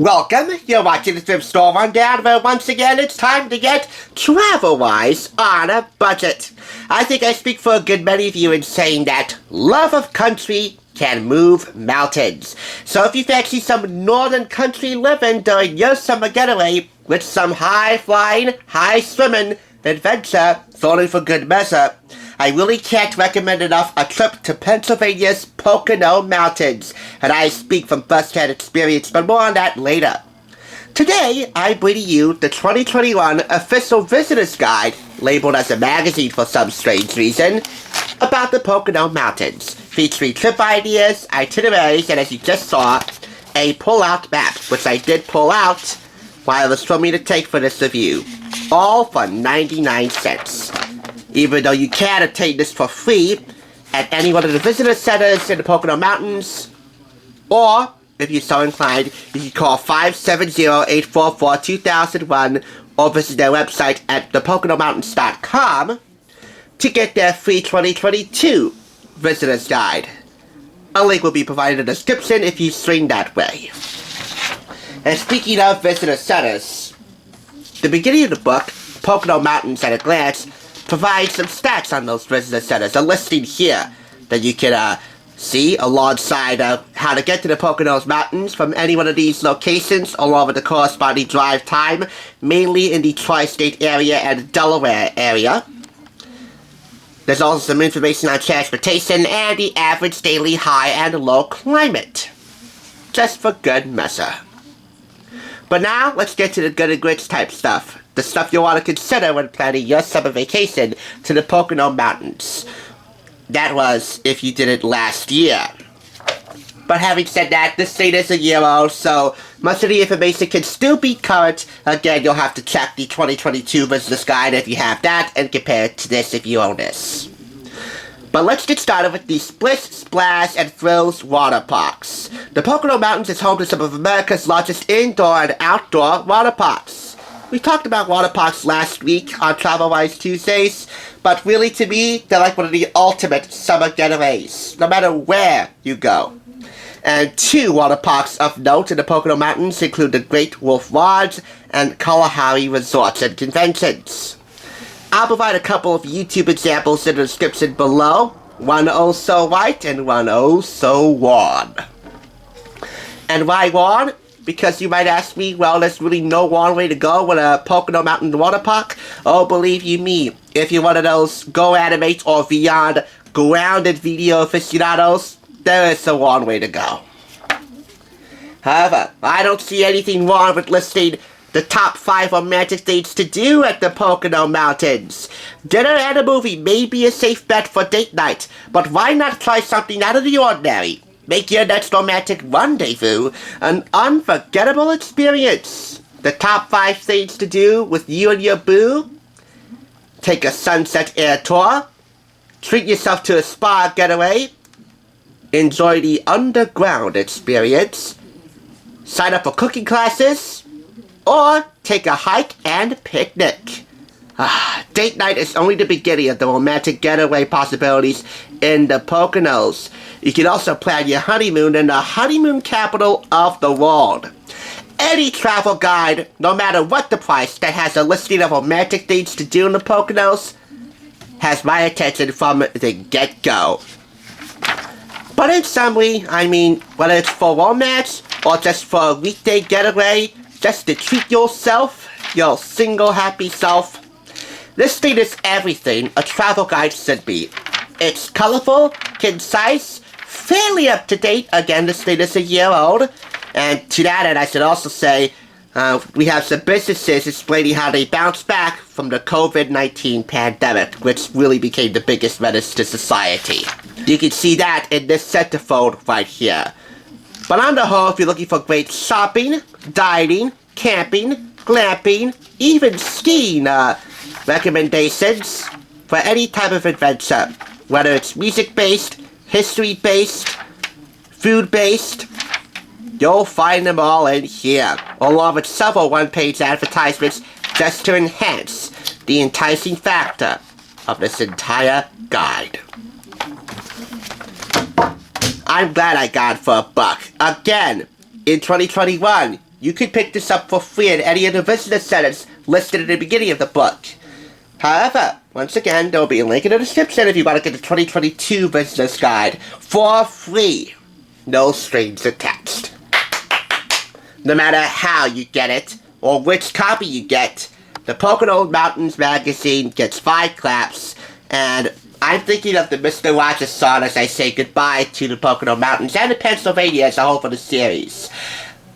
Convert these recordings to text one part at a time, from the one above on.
Welcome, you're watching the Thrift Store Rundown, where once again it's time to get travel-wise on a budget. I think I speak for a good many of you in saying that love of country can move mountains. So if you fancy some northern country living during your summer getaway with some high-flying, high-swimming adventure thrown in for good measure, I really can't recommend enough a trip to Pennsylvania's Pocono Mountains, and I speak from first-hand experience, but more on that later. Today, I'm bringing you the 2021 Official Visitor's Guide, labeled as a magazine for some strange reason, about the Pocono Mountains, featuring trip ideas, itineraries, and as you just saw, a pull-out map, which I did pull out while it was for me to take for this review, all for 99 cents. Even though you can obtain this for free at any one of the visitor centers in the Pocono Mountains, or, if you're so inclined, you can call 570-844-2001 or visit their website at thepoconomountains.com to get their free 2022 Visitor's Guide. A link will be provided in the description if you swing that way. And speaking of visitor centers, the beginning of the book, Pocono Mountains at a Glance, provides some stats on those visitor centers, a listing here that you can see alongside how to get to the Pocono Mountains from any one of these locations, along with the corresponding drive time, mainly in the tri-state area and Delaware area. There's also some information on transportation and the average daily high and low climate, just for good measure. But now, let's get to the good and grits type stuff. The stuff you want to consider when planning your summer vacation to the Pocono Mountains. That was if you did it last year. But having said that, this thing is a year old, so much of the information can still be current. Again, you'll have to check the 2022 Visitor's Guide if you have that, and compare it to this if you own this. But let's get started with the Splish, Splash, and Thrills water parks. The Pocono Mountains is home to some of America's largest indoor and outdoor water parks. We talked about water parks last week on Travel-Wise Tuesdays, but really to me, they're like one of the ultimate summer getaways, no matter where you go. And two water parks of note in the Pocono Mountains include the Great Wolf Lodge and Kalahari Resorts and Conventions. I'll provide a couple of YouTube examples in the description below, one oh so white and one oh so worn. And why worn? Because you might ask me, well, there's really no one way to go with a Pocono Mountain water park. Oh, believe you me, if you're one of those Go Animate or Beyond grounded video aficionados, there is a one way to go. However, I don't see anything wrong with listing the top 5 romantic things to do at the Pocono Mountains. Dinner and a movie may be a safe bet for date night, but why not try something out of the ordinary? Make your next romantic rendezvous an unforgettable experience. The top 5 things to do with you and your boo: take a sunset air tour, treat yourself to a spa getaway, enjoy the underground experience, sign up for cooking classes, or take a hike and picnic. Date night is only the beginning of the romantic getaway possibilities in the Poconos. You can also plan your honeymoon in the honeymoon capital of the world. Any travel guide, no matter what the price, that has a listing of romantic things to do in the Poconos has my attention from the get-go. But in summary, I mean, whether it's for romance or just for a weekday getaway, just to treat yourself, your single happy self, this thing is everything a travel guide should be. It's colorful, concise, fairly up-to-date. Again, this thing is a year old. And to that end, I should also say, we have some businesses explaining how they bounced back from the COVID-19 pandemic, which really became the biggest menace to society. You can see that in this centerfold right here. But on the whole, if you're looking for great shopping, dining, camping, glamping, even skiing recommendations for any type of adventure, whether it's music-based, history-based, food-based, you'll find them all in here, along with several one-page advertisements just to enhance the enticing factor of this entire guide. I'm glad I got it for $1. Again, in 2021, you can pick this up for free at any of the visitor centers listed at the beginning of the book. However, once again, there will be a link in the description if you want to get the 2022 Visitor's Guide for free. No strings attached. No matter how you get it, or which copy you get, the Pocono Mountains magazine gets 5 claps, and I'm thinking of the Mr. Rogers song as I say goodbye to the Pocono Mountains and to Pennsylvania as a whole for the series.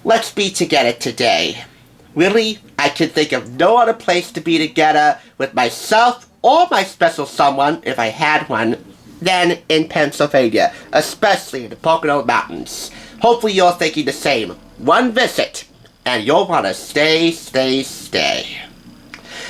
Let's be together today. Really, I can think of no other place to be together with myself or my special someone, if I had one, than in Pennsylvania, especially in the Pocono Mountains. Hopefully you're thinking the same. One visit, and you'll want to stay.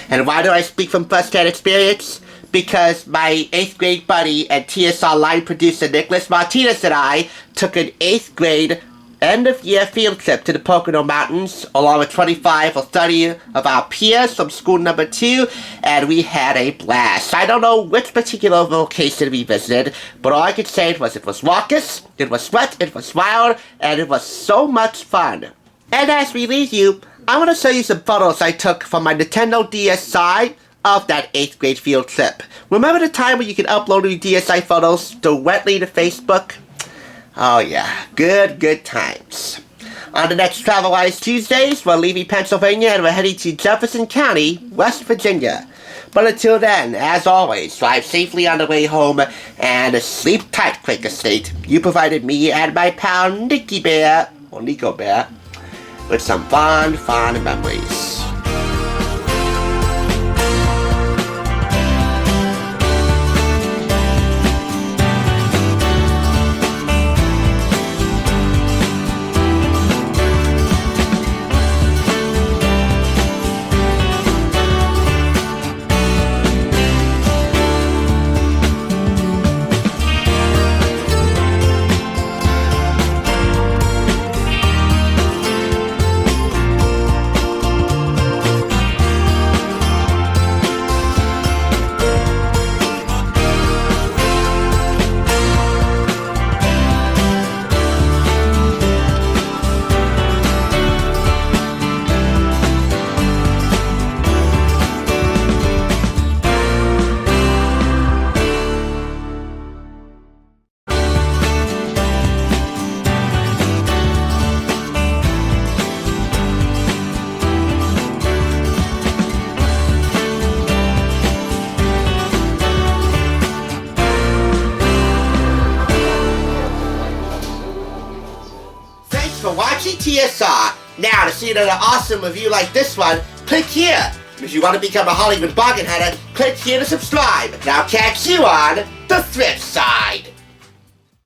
And why do I speak from first-hand experience? Because my 8th grade buddy and TSR line producer Nicholas Martinez and I took an 8th grade end-of-year field trip to the Pocono Mountains along with 25 or 30 of our peers from school number 2, and we had a blast. I don't know which particular location we visited, but all I could say was it was raucous, it was wet, it was wild, and it was so much fun. And as we leave you, I want to show you some photos I took from my Nintendo DSi of that 8th grade field trip. Remember the time when you could upload your DSi photos directly to Facebook? Oh yeah, good times. On the next Travel Wise Tuesdays, we're leaving Pennsylvania and we're heading to Jefferson County, West Virginia. But until then, as always, drive safely on the way home and sleep tight, Quaker State. You provided me and my pal Nicky Bear, or Nico Bear, with some fond memories. For watching TSR. Now, to see another awesome review like this one, click here. If you want to become a Hollywood bargain hunter, click here to subscribe. And I'll catch you on the thrift side.